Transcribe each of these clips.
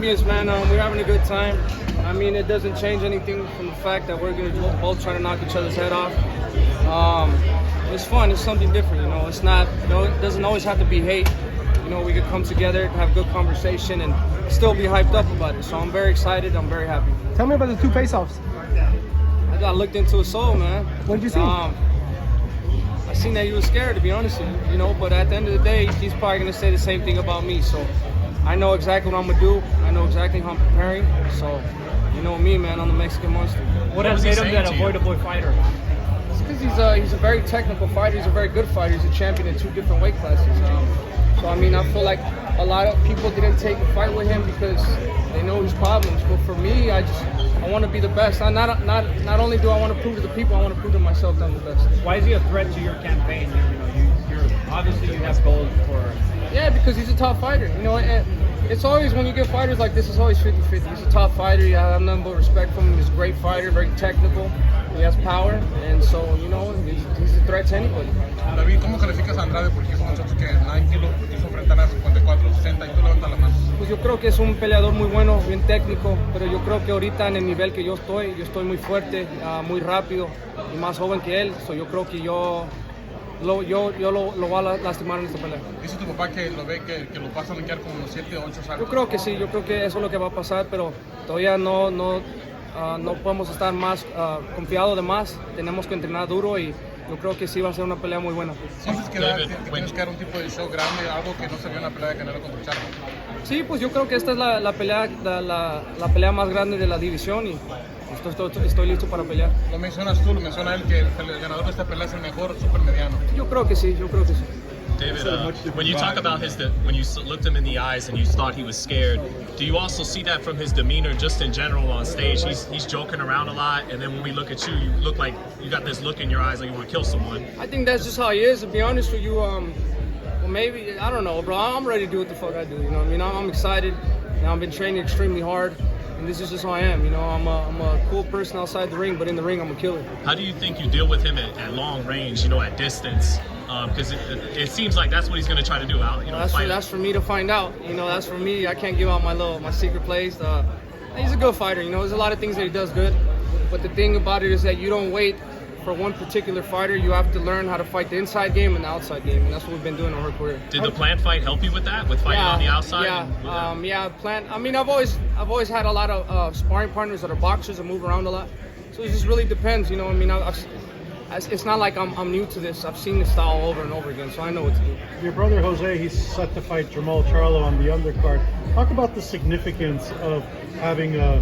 Yes, man, we're having a good time. I mean, it doesn't change anything from the fact that we're going to both try to knock each other's head off. It's fun. It's something different, you know. It's not, it doesn't always have to be hate. You know, we could come together, have good conversation, and still be hyped up about it. So I'm very excited. I'm very happy. Tell me about the two face-offs. I looked into his soul, man. What did you see? I seen that he was scared, to be honest with you, you know. But at the end of the day, he's probably going to say the same thing about me. So I know exactly what I'm going to do. I know exactly how I'm preparing. So, you know me, man, I'm the Mexican monster. What has made him that avoidable fighter? It's because he's a very technical fighter. He's a very good fighter. He's a champion in 2 different weight classes. So, I mean, I feel like a lot of people didn't take a fight with him because they know his problems. But for me, I want to be the best. Not only do I want to prove to the people, I want to prove to myself that I'm the best. Why is he a threat to your campaign? You know, you're obviously you have goals for. Yeah, because he's a top fighter. You know, it's always when you get fighters like this, it's always 50-50. He's a top fighter. I have nothing but respect for him. He's a great fighter, very technical. He has power, and so, you know, he's a threat to anybody. David, ¿cómo calificas a Andrade? Porque es un muchacho que 9 kilos quiso enfrentar a 54, 60 y tú levantas la mano. Pues yo creo que es un peleador muy bueno, bien técnico, pero yo creo que ahorita en el nivel que yo estoy muy fuerte, muy rápido y más joven que él. So yo creo que yo lo voy a lastimar en esta pelea. Dice tu papá que lo ve que lo vas a noquear como unos 7 o 8 saltos. Yo creo que sí, yo creo que eso es lo que va a pasar, pero todavía no podemos estar más confiados de más. Tenemos que entrenar duro y yo creo que sí va a ser una pelea muy buena. ¿Sientes que tienes que dar un tipo de show grande, algo que no se vio en la pelea de Canelo contra Charlo? Sí, pues yo creo que esta es la pelea más grande de la división y estoy listo para pelear. Lo mencionas tú, lo menciona él, que el ganador de esta pelea es el mejor supermediano. Yo creo que sí. David, when you talk about when you looked him in the eyes and you thought he was scared, do you also see that from his demeanor just in general on stage? He's joking around a lot, and then when we look at you, you look like you got this look in your eyes like you want to kill someone. I think that's just how he is, to be honest with you. Well, maybe, I don't know, bro. I'm ready to do what the fuck I do, you know what I mean? I'm excited. You know, I've been training extremely hard, and this is just how I am. You know, I'm a cool person outside the ring, but in the ring, I'm a killer. How do you think you deal with him at long range, you know, at distance? Because it seems like that's what he's going to try to do. You know, that's for me to find out. You know, that's for me. I can't give out my secret plays. He's a good fighter. You know, there's a lot of things that he does good. But the thing about it is that you don't wait for one particular fighter. You have to learn how to fight the inside game and the outside game, and that's what we've been doing in our career. Did the plant fight help you with that, with fighting on the outside? Yeah. Plant. I mean, I've always had a lot of sparring partners that are boxers and move around a lot. So it just really depends. You know, I mean, it's not like I'm new to this. I've seen this style over and over again, so I know what to do. Your brother Jose, he's set to fight Jamal Charlo on the undercard. Talk about the significance of having a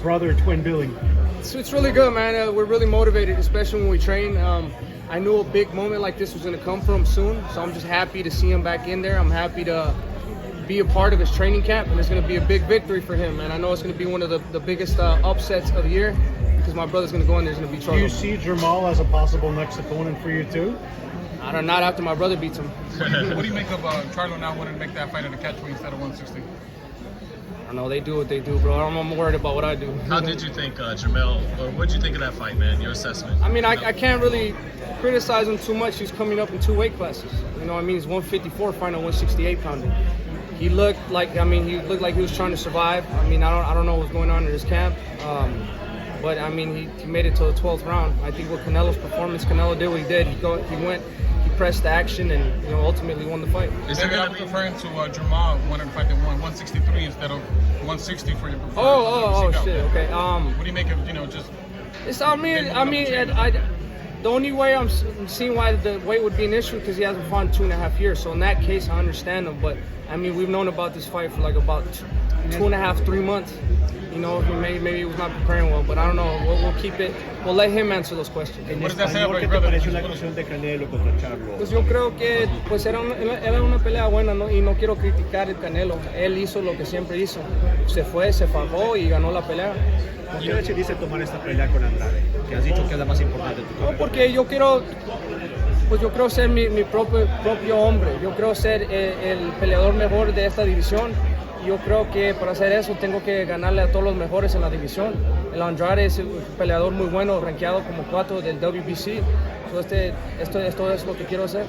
brother twin billing. It's really good, man. We're really motivated, especially when we train. I knew a big moment like this was going to come from soon, so I'm just happy to see him back in there. I'm happy to be a part of his training camp, and it's going to be a big victory for him. And I know it's going to be one of the biggest upsets of the year. Because my brother's going to go in there, there's going to be trouble. Do you see Jamal as a possible next opponent for you too? I don't know, not after my brother beats him. What do you make of Charlo now wanting to make that fight at a catchweight instead of 160? I don't know, they do what they do, bro. I'm worried about what I do. How did you think, Jamel, or what did you think of that fight, man, your assessment? I mean, I can't really criticize him too much. He's coming up in 2 weight classes. You know what I mean? He's 154 fighting a 168 pounder. He looked like he was trying to survive. I mean, I don't know what's going on in his camp. But I mean, he made it to the 12th round. I think with Canelo's performance, Canelo did what he did. He pressed the action, and you know, ultimately won the fight. Is there going to be referring to Jamal wanting to fight at 163 instead of 160 for your performance? Oh, shit. Okay. What do you make of just? The only way I'm seeing why the weight would be an issue because he hasn't fought in 2.5 years. So in that case, I understand him. But I mean, we've known about this fight for like about 2.5, 3 months. You know, maybe he was not preparing well, but I don't know. We'll keep it. We'll let him answer those questions. What does that say about your brother? Pues yo creo que era una pelea buena, ¿no? Y no quiero criticar el Canelo. Él hizo lo que siempre hizo. Se fue, se fajó y ganó la pelea. ¿Por qué decidiste tomar esta pelea con Andrade? Que has dicho que es la más importante de tu carrera. No, porque yo quiero ser mi propio hombre. Yo quiero ser el peleador mejor de esta división. yo creo que para hacer eso tengo que ganarle a todos los mejores en la división. El Andrade es un peleador muy bueno, rankeado como 4 del WBC. So esto es lo que quiero hacer.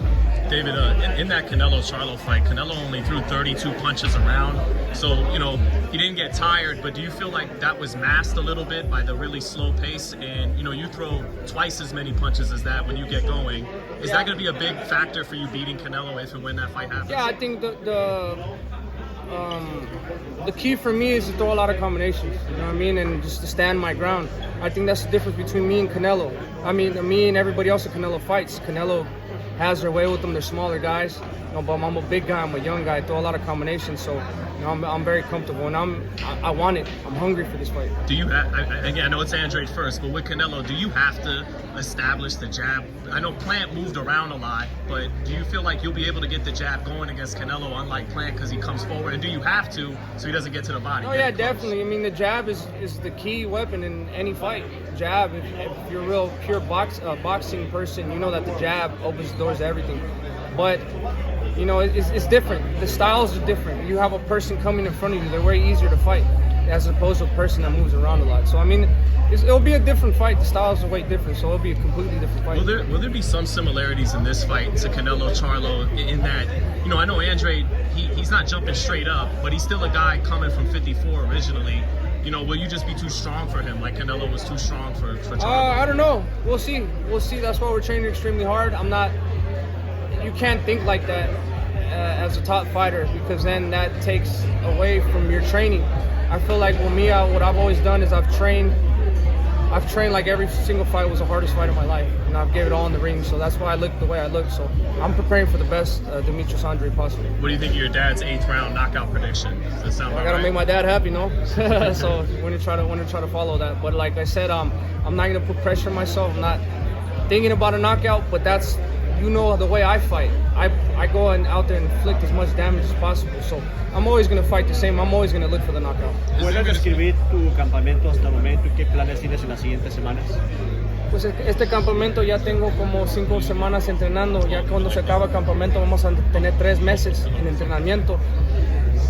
David, in that Canelo-Charlo fight, Canelo only threw 32 punches around. So, you know, he didn't get tired, but do you feel like that was masked a little bit by the really slow pace? And, you know, you throw twice as many punches as that when you get going. Is that going to be a big factor for you beating Canelo if and when that fight happens? Yeah, I think the key for me is to throw a lot of combinations, you know what I mean, and just to stand my ground. I think that's the difference between me and Canelo. I mean, me and everybody else that Canelo fights. Canelo has their way with them. They're smaller guys, you know, but I'm a big guy. I'm a young guy. I throw a lot of combinations, so you know, I'm very comfortable, and I want it. I'm hungry for this fight. Do you again? I know it's Andrade first, but with Canelo, do you have to establish the jab? I know Plant moved around a lot, but do you feel like you'll be able to get the jab going against Canelo, unlike Plant, because he comes forward? And do you have to, so he doesn't get to the body? Oh yeah, definitely. I mean, the jab is the key weapon in any fight. Jab. If you're a real pure boxing person, you know that the jab opens the doors to everything. But you know, it's different. The styles are different. You have a person coming in front of you; they're way easier to fight, as opposed to a person that moves around a lot. So I mean, it'll be a different fight. The styles are way different, so it'll be a completely different fight. Will there be some similarities in this fight to Canelo Charlo in that, you know, I know Andrade, he's not jumping straight up, but he's still a guy coming from 54 originally. You know, will you just be too strong for him, like Canelo was too strong for Charlo? I don't know. We'll see. That's why we're training extremely hard. You can't think like that as a top fighter, because then that takes away from your training. I feel like with me, what I've always done is I've trained like every single fight was the hardest fight of my life, and I've gave it all in the ring. So that's why I look the way I look. So I'm preparing for the best Demetrius Andrade possible. What do you think of your dad's 8th round knockout prediction? Does that sound about I gotta right? make my dad happy, no? So we're gonna try to follow that. But like I said, I'm not gonna put pressure on myself. I'm not thinking about a knockout, but that's, you know, the way I fight. I go out there and inflict as much damage as possible. So I'm always going to fight the same. I'm always going to look for the knockout. ¿Puedes describir tu campamento hasta el momento y qué planes tienes en las siguientes semanas? Pues este campamento ya tengo como 5 semanas entrenando. Ya cuando se acaba el campamento vamos a tener 3 meses en entrenamiento.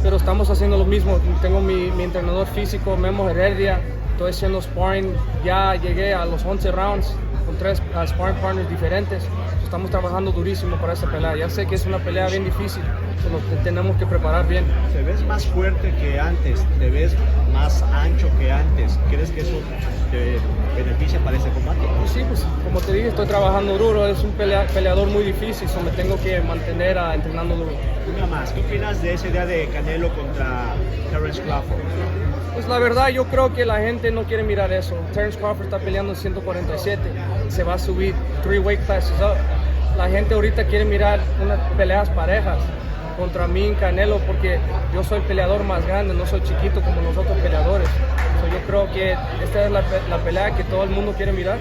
Pero estamos haciendo lo mismo. Tengo mi entrenador físico, Memo Heredia. Estoy haciendo sparring. Ya llegué a los 11 rounds con 3 sparring partners diferentes. Estamos trabajando durísimo para esta pelea. Ya sé que es una pelea bien difícil, pero tenemos que preparar bien. ¿Te ves más fuerte que antes? ¿Te ves más ancho que antes? ¿Crees que eso te beneficia para ese combate? Pues sí, pues como te dije, estoy trabajando duro. Es un peleador muy difícil, so me tengo que mantener entrenando duro. Una más, ¿qué opinas de ese día de Canelo contra Terence Crawford? Pues la verdad, yo creo que la gente no quiere mirar eso. Terence Crawford está peleando en 147, se va a subir 3 weight classes up. La gente ahorita quiere mirar unas peleas parejas contra mí y Canelo, porque yo soy el peleador más grande, no soy chiquito como los otros peleadores. So yo creo que esta es la pelea que todo el mundo quiere mirar.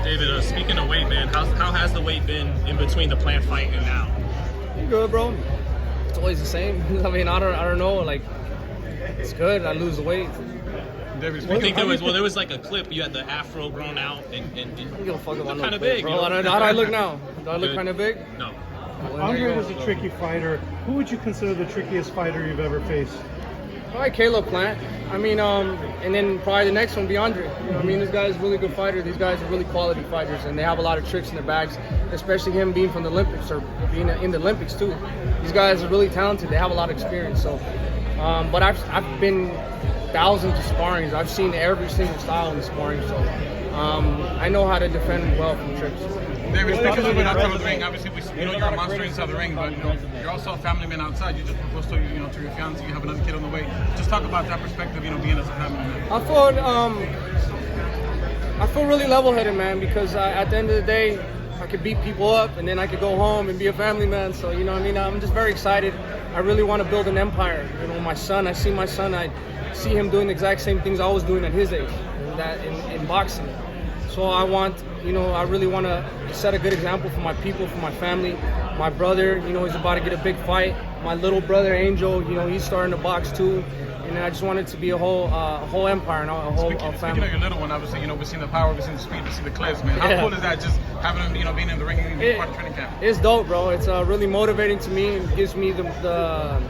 David, speaking of weight, man, how has the weight been in between the Plant fight and now? Good, bro. It's always the same. I mean, I don't know, like, it's good. I lose the weight. David, I think there was like a clip. You had the afro grown out and I don't give a fuck about no kind of weight, big, bro. you know? How do I look now? Do I look Good. kind of big? No. Well, there you Andrade go. is a tricky fighter. Who would you consider the trickiest fighter you've ever faced? Probably Caleb Plant. I mean, and then probably the next one be Andre. You know what I mean? This guy is a really good fighter. These guys are really quality fighters, and they have a lot of tricks in their bags, especially him being from the Olympics or being in the Olympics too. These guys are really talented. They have a lot of experience. So, but I've been thousands of sparrings. I've seen every single style in the sparring. So, I know how to defend well from tricks. David, speak a little bit outside of the ring. Obviously, we know you're a monster inside the ring, but you know you're also a family man outside. You just proposed to to your fiance. You have another kid on the way. Just talk about that perspective. Being as a family man. I feel really level-headed, man, because at the end of the day, I could beat people up and then I could go home and be a family man. So, you know what I mean? I'm just very excited. I really want to build an empire. You know, my son, I see him doing the exact same things I was doing at his age, in boxing. So I really want to set a good example for my people, for my family. My brother, he's about to get a big fight. My little brother, Angel, he's starting to box too. And I just want it to be a whole empire and a whole family. Speaking of your little one, obviously, we've seen the power, we've seen the speed, we've seen the clips, man. How cool is that, just having him, being in the ring and being part of training camp? It's dope, bro. It's really motivating to me. It gives me the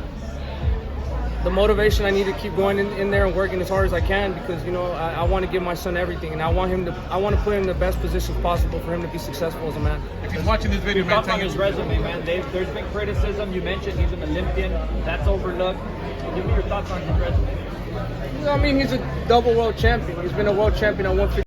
the motivation I need to keep going in there and working as hard as I can, because, you know, I want to give my son everything, and I want to put him in the best positions possible for him to be successful as a man. If he's watching this video, man, Thoughts on his resume, man? There's been criticism. You mentioned he's an Olympian. That's overlooked. Give me your thoughts on his resume. I mean, he's a double world champion. He's been a world champion at 150.